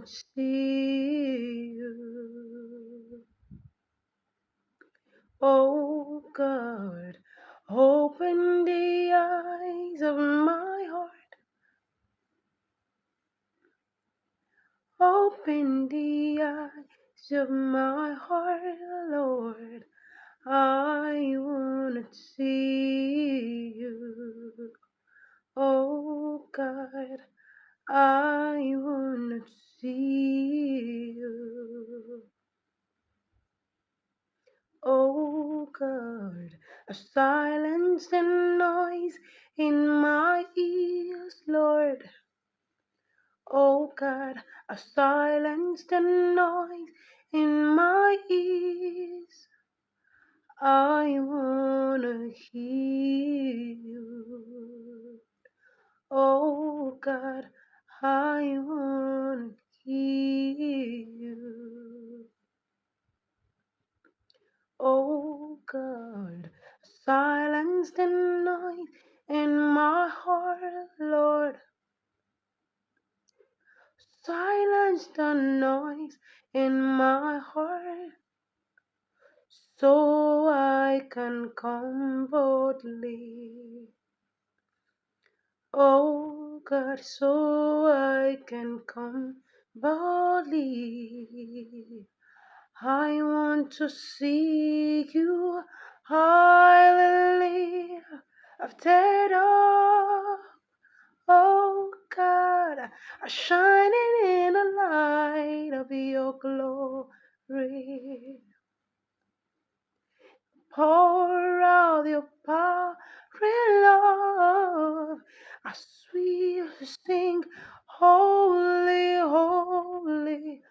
wanna see you. Oh God, open the eyes of my heart. Open the eyes of my heart, Lord. I wanna see you. Oh God, I wanna see you. Oh God, silence the noise in my ears, Lord. Oh God, silence the noise in my ears. I wanna hear you. Oh God, I wanna hear you. Oh God, silence the noise in my heart, Lord. Silence the noise in my heart, so I can come boldly. Oh God, so I can come boldly. I want to see you, hallelujah. I've teared up, oh God, shining in the light of your glory. Pour out your power and love as we sing, holy, holy,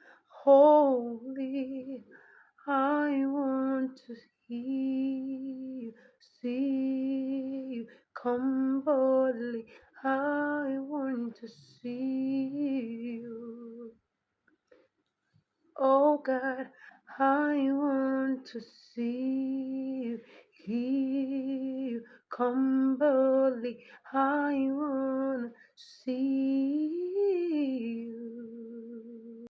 holy. I want to hear you, see you, come boldly. I want to see you. Oh God, I want to see you, hear you, come boldly. I want to see you.